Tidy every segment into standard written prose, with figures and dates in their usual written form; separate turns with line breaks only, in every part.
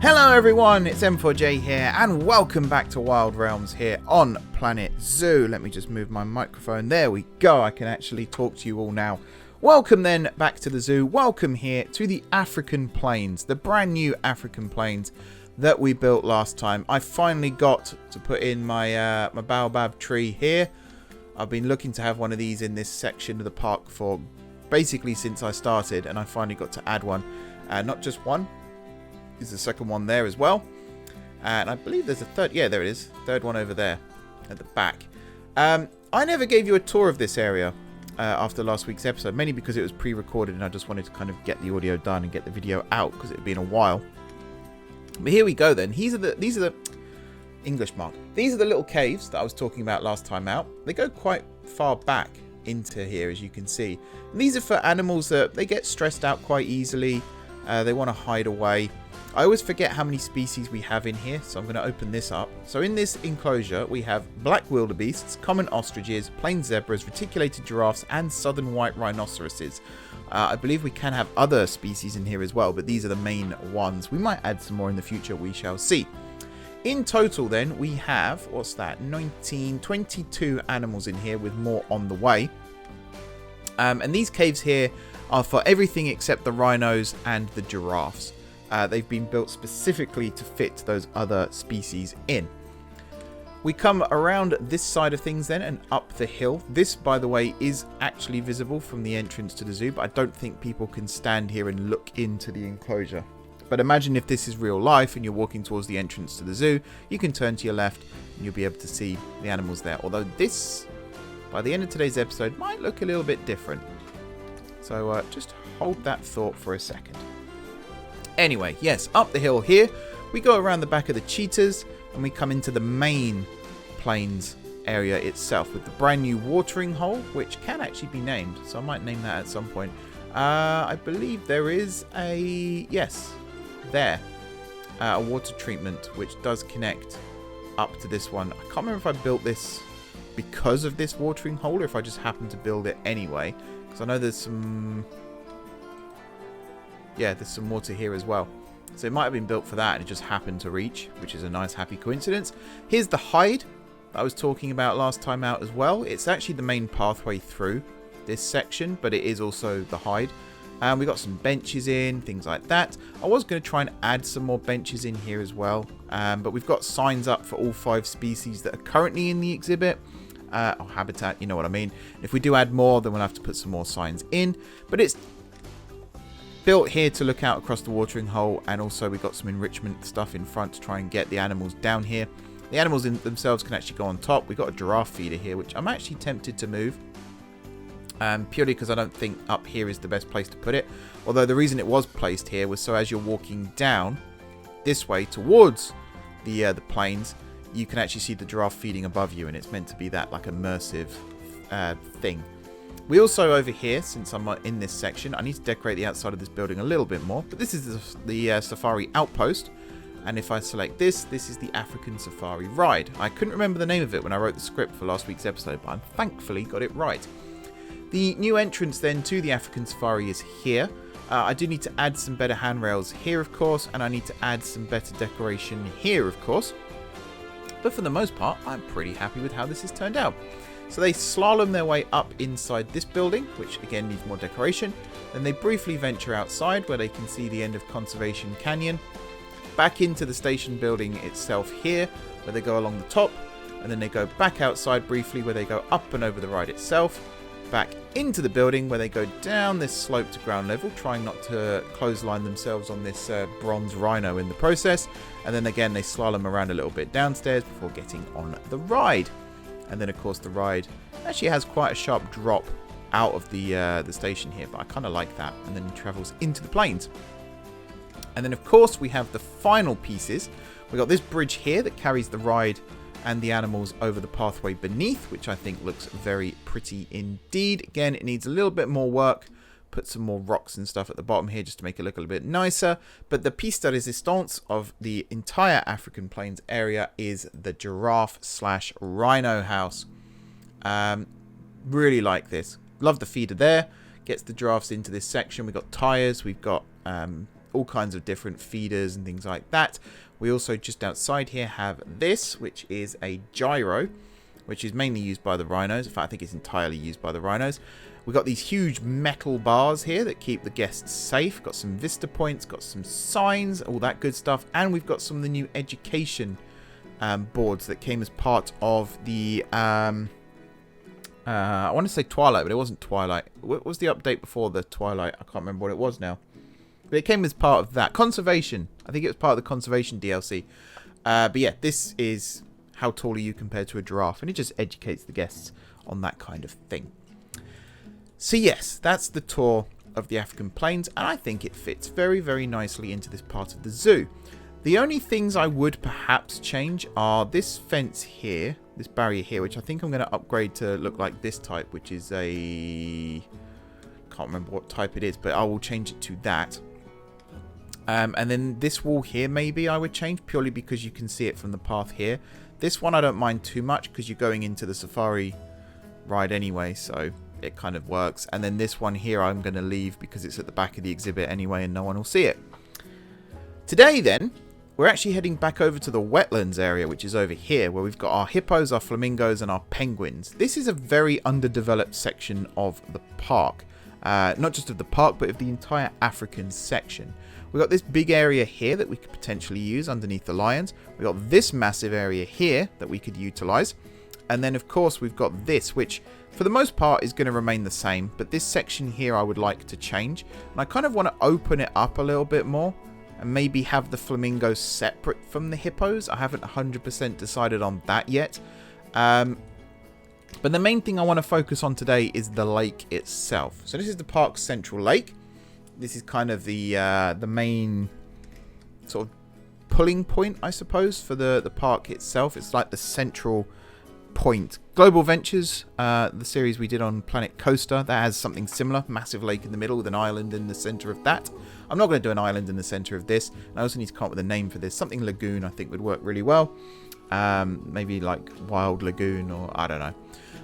Hello everyone, it's M4J here and welcome back to Wild Realms here on Planet Zoo. Let me just move my microphone. There we go, I can actually talk to you all now. Welcome then back to the zoo. Welcome here to the African Plains, the brand new African Plains that we built last time. I finally got to put in my my baobab tree here. I've been looking to have one of these in this section of the park for basically since I started, and I finally got to add one. Not just one. There's the second one there as well, and I believe there's a third. Yeah, there it is, third one over there at the back. I never gave you a tour of this area after last week's episode, mainly because it was pre-recorded and I just wanted to kind of get the audio done and get the video out because it had been a while. But here we go then. These are the English mark. These are the little caves that I was talking about last time out. They go quite far back into here, as you can see. And these are for animals that they get stressed out quite easily. They want to hide away. I always forget how many species we have in here, so I'm going to open this up. So in this enclosure, we have black wildebeests, common ostriches, plain zebras, reticulated giraffes, and southern white rhinoceroses. I believe we can have other species in here as well, but these are the main ones. We might add some more in the future, we shall see. In total then, we have, what's that, 22 animals in here with more on the way. And these caves here are for everything except the rhinos and the giraffes. They've been built specifically to fit those other species in. We come around this side of things then and up the hill. This, by the way, is actually visible from the entrance to the zoo, but I don't think people can stand here and look into the enclosure. But imagine if this is real life and you're walking towards the entrance to the zoo, you can turn to your left and you'll be able to see the animals there. Although this, by the end of today's episode, might look a little bit different. So just hold that thought for a second. Anyway, yes, up the hill here, we go around the back of the cheetahs and we come into the main plains area itself with the brand new watering hole, which can actually be named. So I might name that at some point. I believe there is a, yes, there, a water treatment which does connect up to this one. I can't remember if I built this because of this watering hole or if I just happened to build it anyway. Because I know there's some... yeah, there's some water here as well. So it might have been built for that and it just happened to reach, which is a nice happy coincidence. Here's the hide that I was talking about last time out as well. It's actually the main pathway through this section, but it is also the hide. And we got some benches in, things like that. I was going to try and add some more benches in here as well. But we've got signs up for all 5 species that are currently in the exhibit. Or habitat, you know what I mean. If we do add more, then we'll have to put some more signs in. But it's built here to look out across the watering hole, and also we got some enrichment stuff in front to try and get the animals down here. The animals in themselves can actually go on top. We've got a giraffe feeder here, which I'm actually tempted to move. Purely because I don't think up here is the best place to put it. Although the reason it was placed here was so as you're walking down this way towards the plains, you can actually see the giraffe feeding above you, and it's meant to be that like immersive thing. We also over here, since I'm in this section, I need to decorate the outside of this building a little bit more. But this is the safari outpost. And if I select this, this is the African Safari Ride. I couldn't remember the name of it when I wrote the script for last week's episode, but I thankfully got it right. The new entrance then to the African Safari is here. I do need to add some better handrails here, of course, and I need to add some better decoration here, of course. But for the most part, I'm pretty happy with how this has turned out. So they slalom their way up inside this building, which again needs more decoration. Then they briefly venture outside where they can see the end of Conservation Canyon. Back into the station building itself here, where they go along the top. And then they go back outside briefly where they go up and over the ride itself. Back into the building where they go down this slope to ground level, trying not to clothesline themselves on this bronze rhino in the process. And then again they slalom around a little bit downstairs before getting on the ride. And then, of course, the ride actually has quite a sharp drop out of the station here, but I kind of like that. And then it travels into the plains. And then, of course, we have the final pieces. We got this bridge here that carries the ride and the animals over the pathway beneath, which I think looks very pretty indeed. Again, it needs a little bit more work. Put some more rocks and stuff at the bottom here just to make it look a little bit nicer. But the piece de resistance of the entire African Plains area is the giraffe/rhino house. Really like this. Love the feeder there. Gets the giraffes into this section. We've got tyres. We've got all kinds of different feeders and things like that. We also just outside here have this, which is a gyro, which is mainly used by the rhinos. In fact, I think it's entirely used by the rhinos. We've got these huge metal bars here that keep the guests safe. Got some vista points, got some signs, all that good stuff. And we've got some of the new education boards that came as part of the... I want to say Twilight, but it wasn't Twilight. What was the update before the Twilight? I can't remember what it was now. But it came as part of that. Conservation. I think it was part of the Conservation DLC. But yeah, this is how tall are you compared to a giraffe. And it just educates the guests on that kind of thing. So yes, that's the tour of the African Plains. And I think it fits very, very nicely into this part of the zoo. The only things I would perhaps change are this fence here. This barrier here, which I think I'm going to upgrade to look like this type, which is a... can't remember what type it is, but I will change it to that. And then this wall here, maybe I would change, purely because you can see it from the path here. This one I don't mind too much, because you're going into the safari ride anyway, so it kind of works. And then this one here I'm going to leave, because it's at the back of the exhibit anyway, and no one will see it. Today, then, we're actually heading back over to the wetlands area, which is over here, where we've got our hippos, our flamingos, and our penguins. This is a very underdeveloped section of the park. Not just of the park, but of the entire African section. We've got this big area here that we could potentially use underneath the lions. We've got this massive area here that we could utilize. And then, of course, we've got this, which for the most part is going to remain the same. But this section here I would like to change. And I kind of want to open it up a little bit more. And maybe have the flamingos separate from the hippos. I haven't 100% decided on that yet. But the main thing I want to focus on today is the lake itself. So this is the park's central lake. This is kind of the main sort of pulling point, I suppose, for the park itself. It's like the central point. Global Ventures, the series we did on Planet Coaster, that has something similar. Massive lake in the middle with an island in the center of that. I'm not going to do an island in the center of this. And I also need to come up with a name for this. Something Lagoon I think would work really well. Maybe like Wild Lagoon, or I don't know.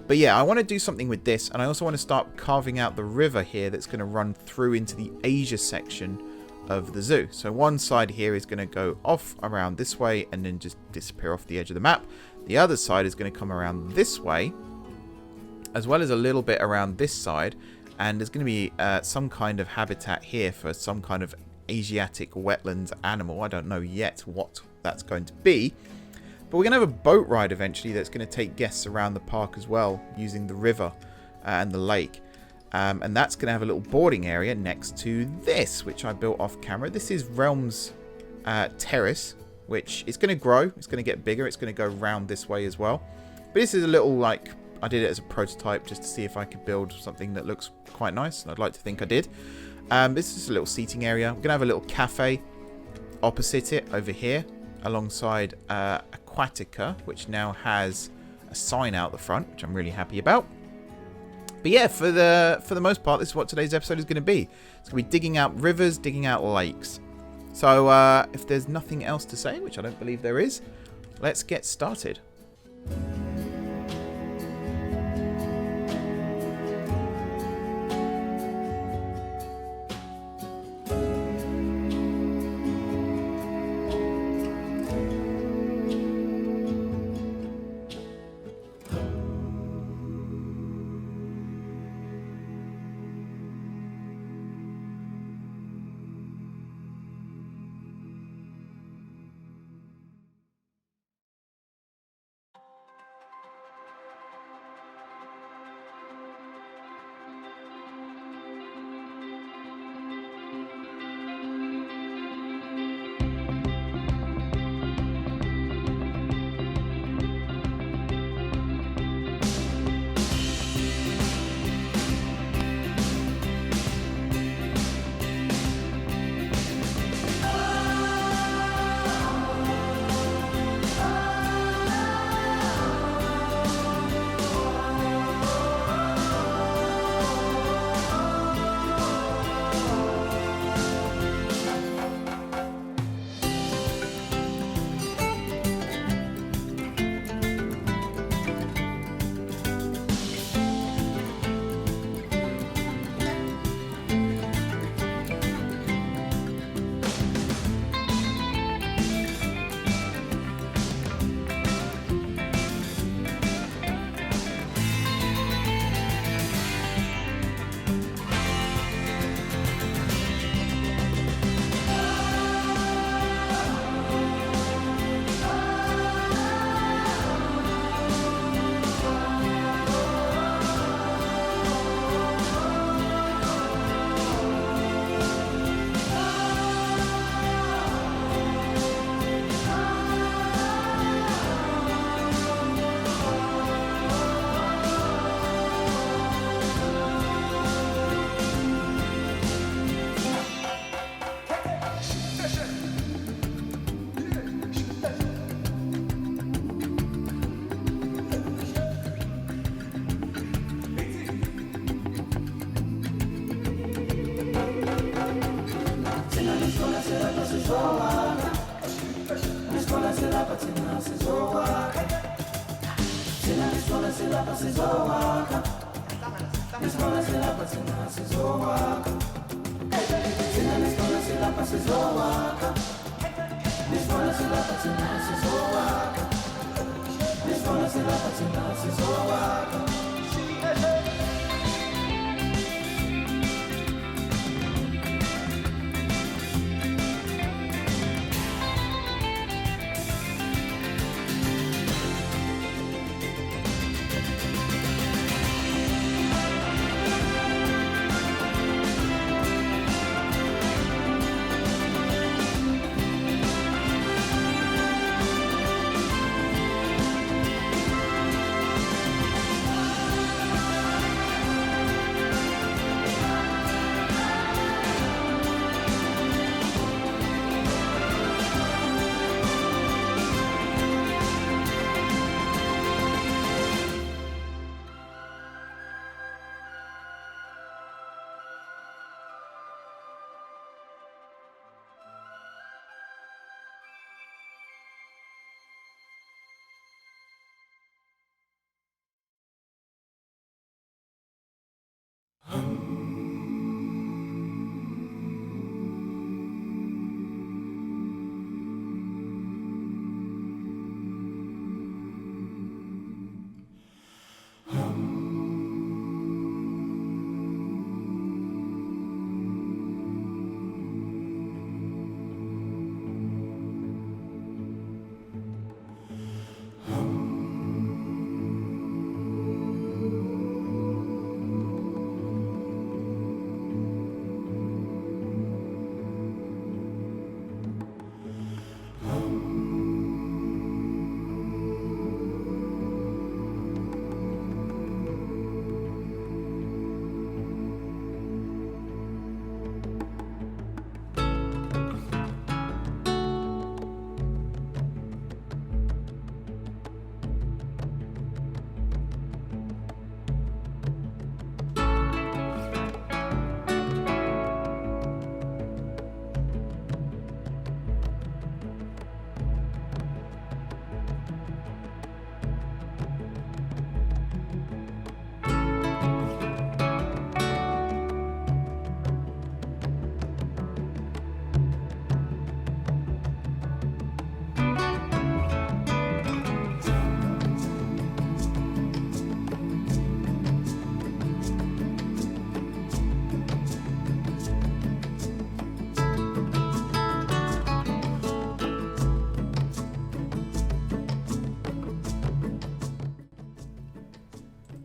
But yeah, I want to do something with this, and I also want to start carving out the river here that's going to run through into the Asia section of the zoo. So one side here is going to go off around this way and then just disappear off the edge of the map. The other side is going to come around this way, as well as a little bit around this side, and there's going to be some kind of habitat here for some kind of Asiatic wetlands animal. I don't know yet what that's going to be. But we're going to have a boat ride eventually that's going to take guests around the park as well, using the river and the lake. And that's going to have a little boarding area next to this, which I built off camera. This is Realms Terrace, which is going to grow. It's going to get bigger. It's going to go round this way as well. But this is a little, like, I did it as a prototype just to see if I could build something that looks quite nice. And I'd like to think I did. This is a little seating area. We're going to have a little cafe opposite it over here, alongside Aquatica, which now has a sign out the front, which I'm really happy about. But yeah, for the most part, this is what today's episode is going to be. It's going to be digging out rivers, digging out lakes. So if there's nothing else to say, which I don't believe there is, let's get started.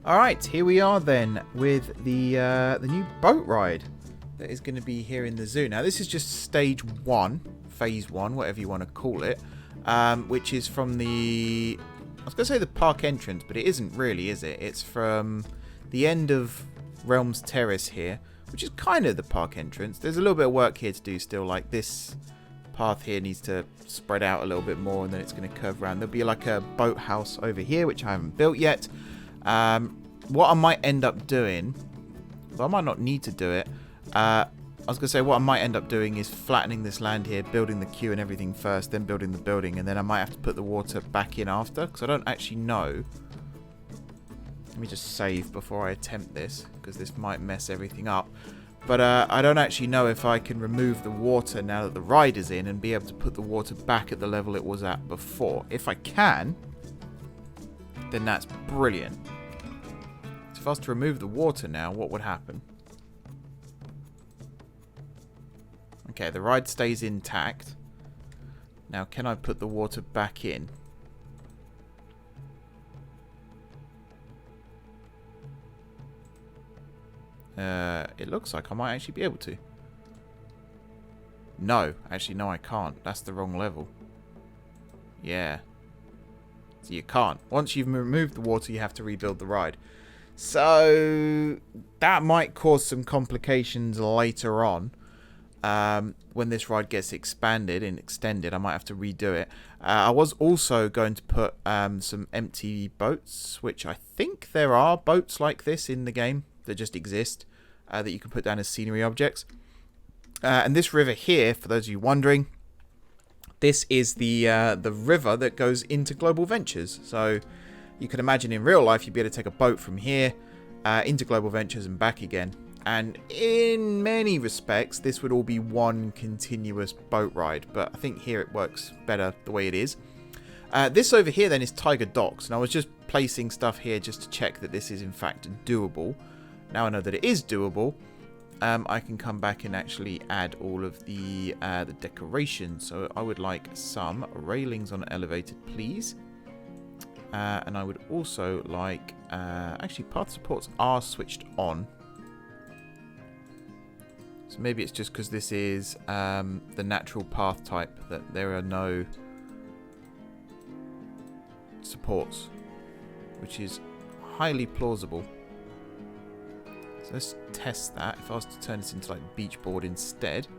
Alright, here we are then with the new boat ride that is going to be here in the zoo. Now this is just stage 1, phase 1, whatever you want to call it, which is from the, I was going to say the park entrance, but it isn't really, is it? It's from the end of Realms Terrace here, which is kind of the park entrance. There's a little bit of work here to do still, like this path here needs to spread out a little bit more and then it's going to curve around. There'll be like a boathouse over here, which I haven't built yet. What I might end up doing, though I might not need to do it, I was going to say what I might end up doing is flattening this land here, building the queue and everything first, then building the building, and then I might have to put the water back in after, because I don't actually know. Let me just save before I attempt this, because this might mess everything up. But I don't actually know if I can remove the water now that the ride is in and be able to put the water back at the level it was at before. If I can, then that's brilliant. So if I was to remove the water now, what would happen? Okay, the ride stays intact. Now, can I put the water back in? It looks like I might actually be able to. No, actually, no, I can't. That's the wrong level. Yeah. So you can't. Once you've removed the water, you have to rebuild the ride. So that might cause some complications later on. When this ride gets expanded and extended, I might have to redo it. I was also going to put some empty boats, which I think there are boats like this in the game that just exist, that you can put down as scenery objects. And this river here, for those of you wondering, this is the river that goes into Global Ventures. So you could imagine in real life you'd be able to take a boat from here into Global Ventures and back again. And in many respects, this would all be one continuous boat ride. But I think here it works better the way it is. This over here then is Tiger Docks. And I was just placing stuff here just to check that this is in fact doable. Now I know that it is doable. I can come back and actually add all of the decorations. So I would like some railings on elevated, please. And I would also like... actually, path supports are switched on. So maybe it's just because this is the natural path type that there are no supports, which is highly plausible. So let's test that. If I was to turn this into like beach board instead,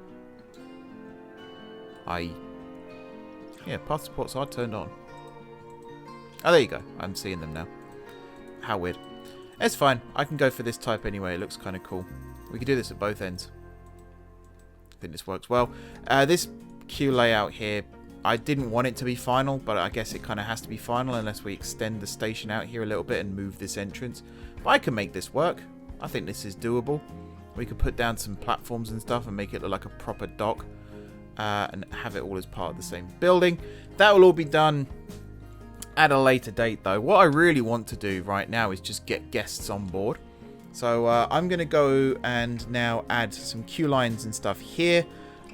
yeah, path supports are turned on. Oh, there you go. I'm seeing them now. How weird. It's fine. I can go for this type anyway. It looks kind of cool. We can do this at both ends. I think this works well. This queue layout here, I didn't want it to be final, but I guess it kind of has to be final unless we extend the station out here a little bit and move this entrance. But I can make this work. I think this is doable. We could put down some platforms and stuff and make it look like a proper dock and have it all as part of the same building. That will all be done at a later date though. What I really want to do right now is just get guests on board. So I'm going to go and now add some queue lines and stuff here.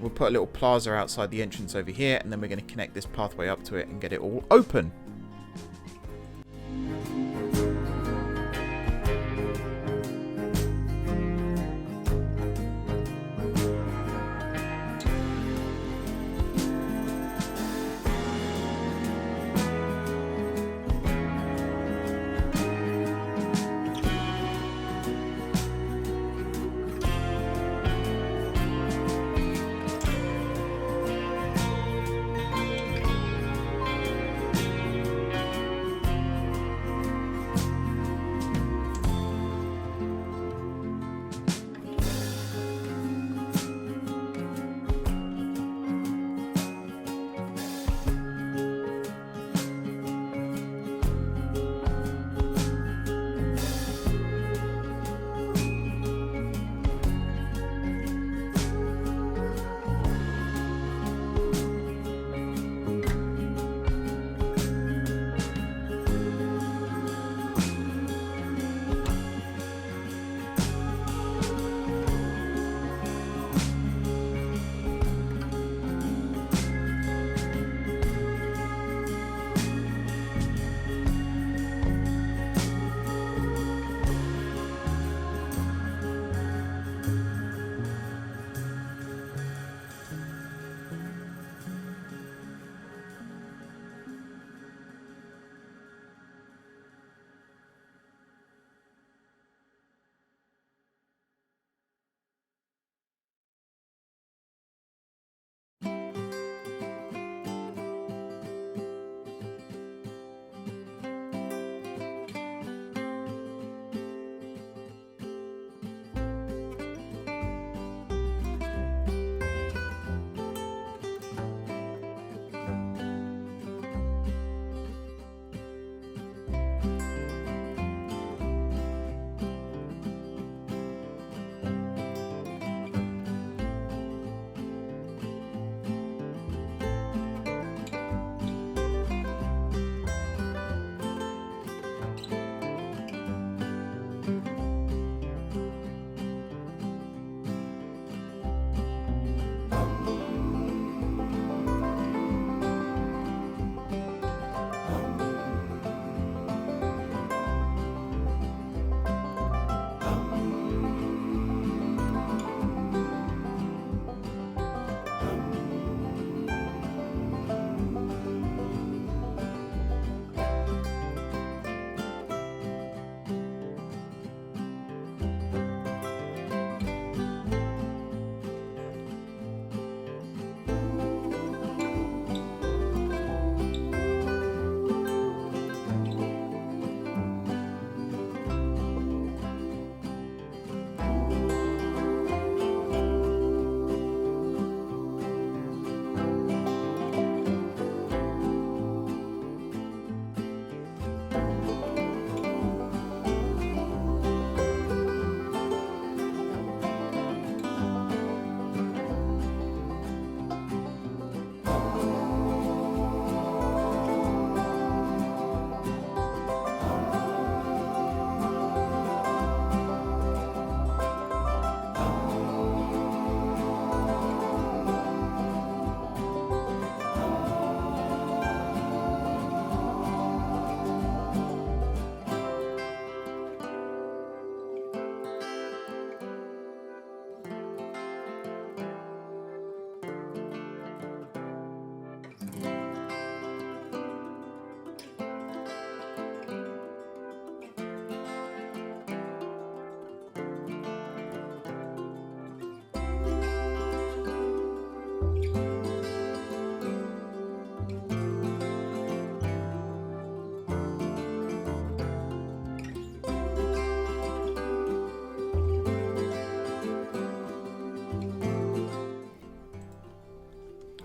We'll put a little plaza outside the entrance over here, and then we're going to connect this pathway up to it and get it all open.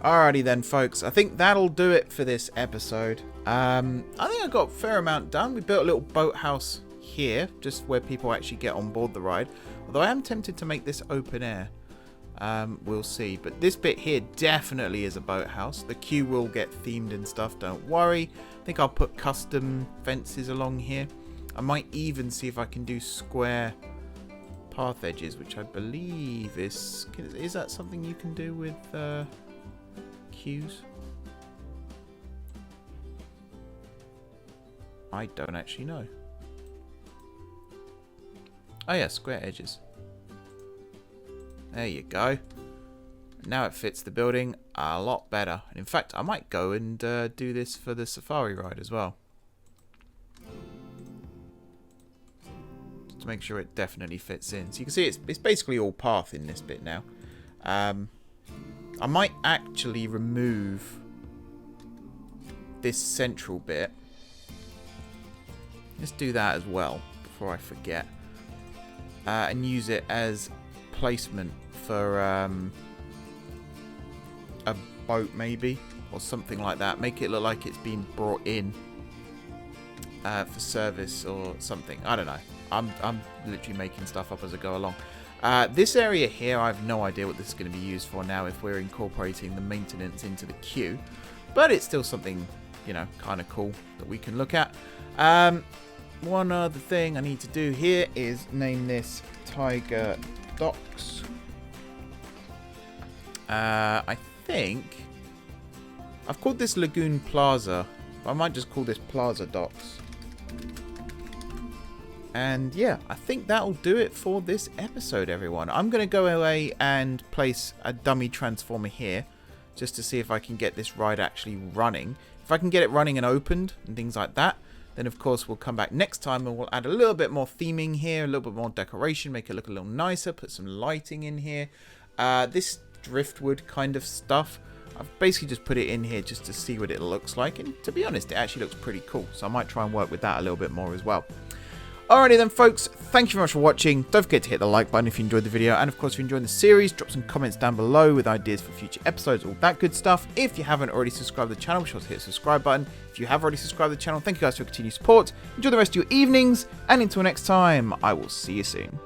Alrighty then, folks. I think that'll do it for this episode. I think I got a fair amount done. We built a little boathouse here, just where people actually get on board the ride. Although I am tempted to make this open air. We'll see. But this bit here definitely is a boathouse. The queue will get themed and stuff, don't worry. I think I'll put custom fences along here. I might even see if I can do square path edges, which I believe is that something you can do with queues? I don't actually know. Oh yeah, square edges. There you go. Now it fits the building a lot better. And in fact, I might go and do this for the safari ride as well. Just to make sure it definitely fits in. So you can see it's basically all path in this bit now. I might actually remove this central bit. Let's do that as well before I forget. And use it as placement for a boat maybe, or something like that. Make it look like it's been brought in for service or something. I don't know. I'm literally making stuff up as I go along. This area here, I have no idea what this is going to be used for now if we're incorporating the maintenance into the queue. But it's still something, you know, kind of cool that we can look at. One other thing I need to do here is name this Tiger Docks. I think I've called this Lagoon Plaza. I might just call this Plaza Docks. And yeah, I think that'll do it for this episode, everyone. I'm going to go away and place a dummy transformer here just to see if I can get this ride actually running. If I can get it running and opened and things like that, then of course we'll come back next time and we'll add a little bit more theming here, a little bit more decoration, make it look a little nicer, put some lighting in here. This driftwood kind of stuff, I've basically just put it in here just to see what it looks like, and to be honest, it actually looks pretty cool, so I might try and work with that a little bit more as well. Alrighty then, folks, thank you very much for watching. Don't forget to hit the like button if you enjoyed the video, and of course if you're enjoying the series, drop some comments down below with ideas for future episodes, all that good stuff. If you haven't already subscribed to the channel, be sure to hit the subscribe button. If you have already subscribed to the channel, thank you guys for your continued support. Enjoy the rest of your evenings, and until next time, I will see you soon.